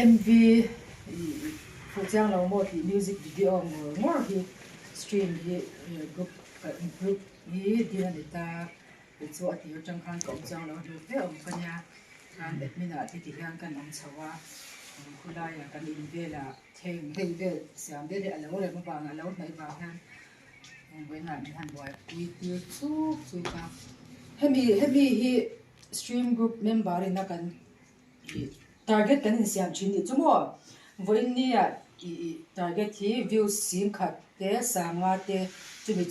MV phụ trang là một thì music video more thì stream thì group thì đi là người ta bị cho thì trong khăn cộng trang là được thế ông cái nhà kan admin thì hàng kan ông chawa kulai kan in về là thêm về xem để lâu rồi mà vàng lâu mấy vàng ha với ngài mình hành boy we chú ta heavy hi stream group member in kan target kan in siam chin ni chumo với nia target hi view sim khat te sanga te chumi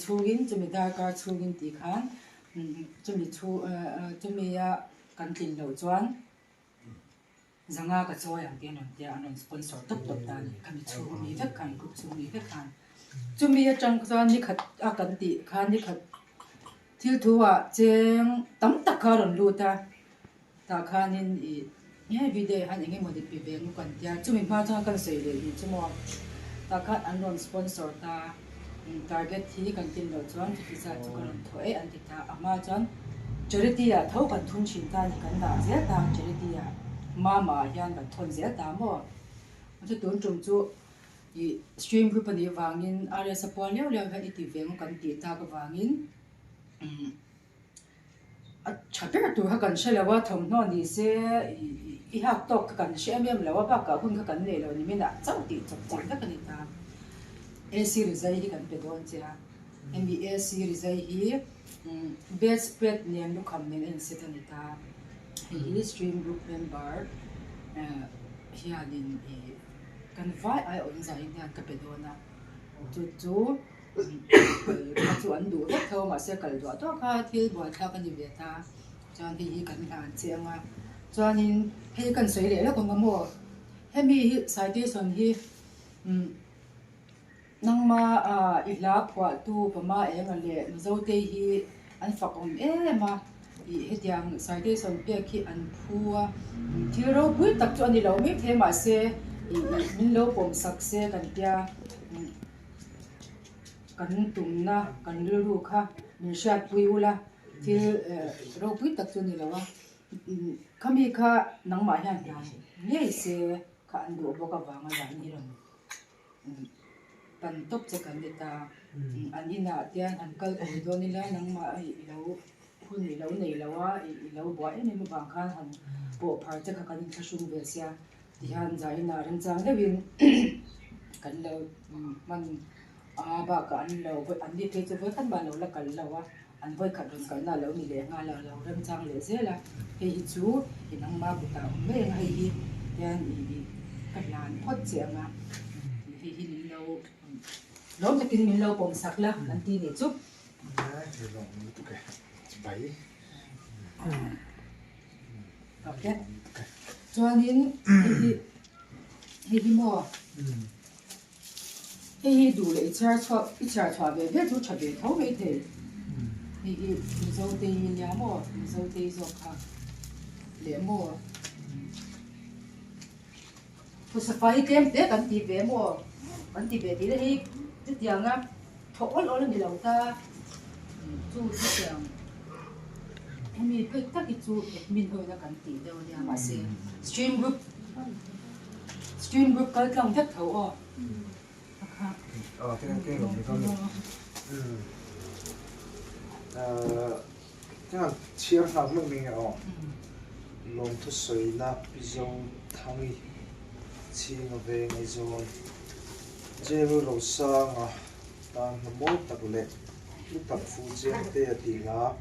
chumi darka chugin ti khan chumi ya kan tin lo chuan zanga ka choy ang tian te anon sponsor top ta ni kan chu mi vek kan group chu mi vek kan chumi ya chang chuan ni khat a kan ti khan ni khat thil thuwa cheng tam tak kha ron lu ta khanin nghe video han engem modit pe beng kan tia chumi ma cha kan sei le hi chumo ta khat anon sponsor ta target thi kan tin lo chuan ti sa chu kan thoi an ti ta ama chuan charity ya thau kan thun chin ta ni kan da zia ta charity ya mama hian kan thon zia ta mo chu tun tum chu i stream group ani wangin are support leo leo ha ti veng kan ti ta ka wangin a chaper tu ha kan shelawa thom no ni se i ha tok kan shemem lawa ba ka hun ka kan le lo ni mina chau ti chok chang ka kan ta AC rizai hi kan pe don cha MBS rizai hi best spread nem lu kham nen en setanita hi stream group member hianin kan vai ai on zai nen ka pe dona chu chu an du vek tho ma se kal do to kha thil bo tha kan ni ve ta chan hi kan an chenga chuanin hei kan sei le la kon mo hemi hi citation hi nangma ila phwa tu pama enga le zo te hi an fakom ema I hetiang citation pe khi an phua thiro pui tak chu ani lo mi the ma se min lo pom sak se kan tia kan tumna kan ru kha min shat pui ula thil ro pui tak chu ni lawa khami kha nangma hian nge se kha an do boka wanga la ni ram pan top che kan ta anina tian an kal ko do ni la nangma ai lo hun ni lo nei lawa I lo bo ai ni ma bang khan han po phar che kha kan thashung ve sia ti han zai na ran chang le win kan lo man ba ka an lo voi an ni te che voi kan ba lo la kal lawa an voi khat ron kal na lo ni le nga lo ran chang le zela he hi chu hi nang ma bu ta me nga hi yan I kan lan phot che nga hi ni lo lo ta kin min lo pom sak la an ti ni chu bảy okay chuanin hi mo hi du le char chwa ve ve chu chabe tho ve the hi zo te yin ya mo zo te zo kha le mo pu sa fai tem te kan ti ve mo kan ti ve ti le hi ti tiang a tho ol ni lo ta chu ti tiang mi pe ta ki chu admin hoi na kan ti de ya ma se stream group kal tlang thak tho o cái rồi con cái là chia làm lúc mình ở lòng thu sợi na bizong thang đi chia mà về ngày rồi chơi lâu sang à đang mỗi tập lệ lúc tập phụ chiến tê thì lá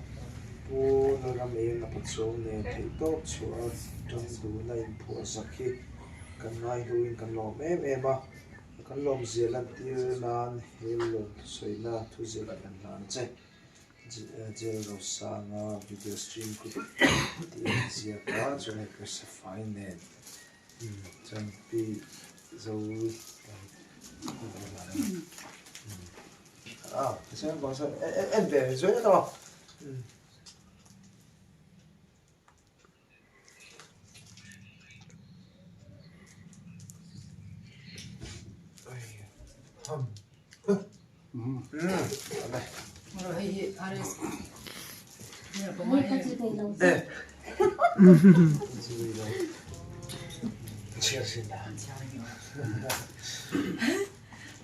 bu nó làm em là bắt số này thấy tốt chúa trong đủ này phụ sắc khi cần ngay huỳnh cần lò em à kan lom zealan tir nan hel lom soi na thu zealan nan che je ro sanga video stream ku ti zia ka chone ka se fine chan pi zo se ba sa en de zo ya ta rồi hi ares nè có Ôi, mai có gì vậy đâu? eh chia sẻ nào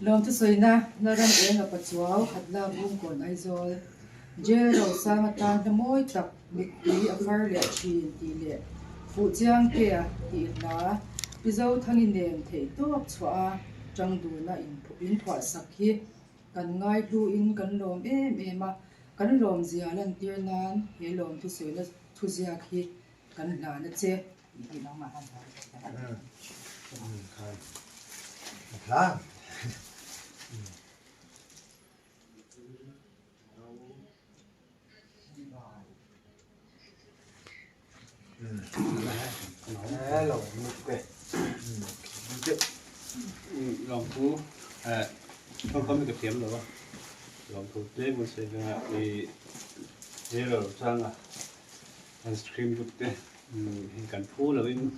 lom tu soi na ram e nga pachuaw khatla bum kon aizol je ro sa tan ta moi tak big ti afar le chi ti le fu chiang ke a ti na pizo thangin nem thei to chwa chang du na in thwa sakhi kan ngai lu in kan lom ma kan lom zia lan tir nan he lom tu soi na thu zia khi kan la na che hi na ma han ha lòng một cái lòng thú không có mấy cái phiếm rồi lòng thú tết một sẽ là thì thế rồi sang ice cream chút tết hình cảnh phú là bên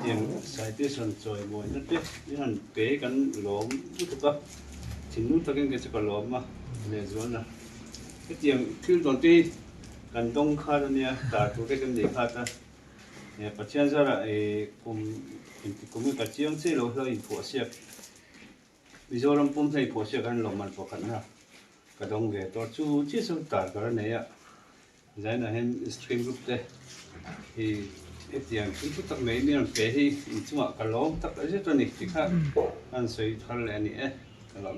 tiền sai tết sần sồi mồi nhất tết những hàng kế cắn lốm chút thôi chỉ nút thôi cái cái lốm mà để rồi là cái tiền cứ còn đi cần đông khá là nha cả tụ cái gì khá ta phát triển ra là cùng cái chiang xe lối hơi phổ xe bây giờ làm phun thấy phổ xe cái lòng mặt phổ khẩn ha cái đông cái to chú chỉ số tạt cái này ạ giải là hen stream group đây thì cái tiền chúng tôi tặng mấy miếng cái thì chúng mà cái lỗ tặng cái gì đó này thì khác anh xây thằng này nè cái lỗ